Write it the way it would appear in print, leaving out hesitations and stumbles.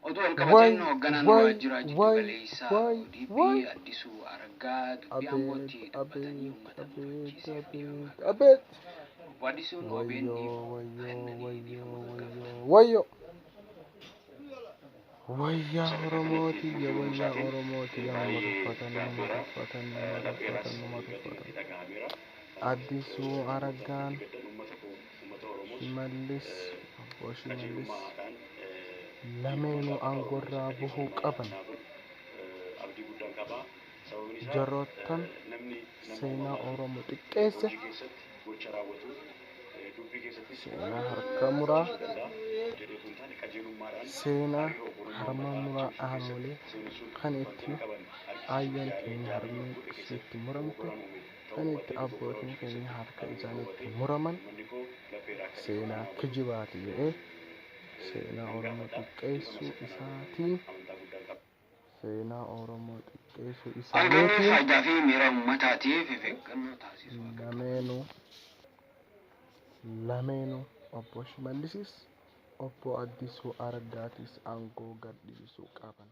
oduu Why, qabateen hoogganaan why, waajjira jiddu why, galeessaa why, ODP why? Addisuu Araggaa dubbii ambootti dubbatanii uummata mufachiisee fi Abet. obbo Addisuun OBN Wayyo, dhiif wayyo, kennanii wayyo, dhiifama gaafatan. wayyo. Wayyaa Oromooti, wayyaa Oromooti, nama tuffatan. Addisuu Araggaan, Shimallis, obbo Shimallis, lameenuu aangorraa buhuu qaban. Jarootan seenaa Oromoo xiqqeesse, seenaa harka muraa, seenaa harma muraa aanoolee kan itti ayyaan keenya harmeen itti muramte, kan itti abbootiin keenya harka isaaniitti muraman, seenaa kijibaati jedhee seenaa Oromoo xiqqeessuu isaatiin, seenaa Oromoo xiqqeessuu isaaniitiin faayidaa fi miira uummataatiif eeggannoo taasisuu lameenuu obbo Shimallisis obbo Addisuu Araggaatis aangoo gadhiisuu qaban.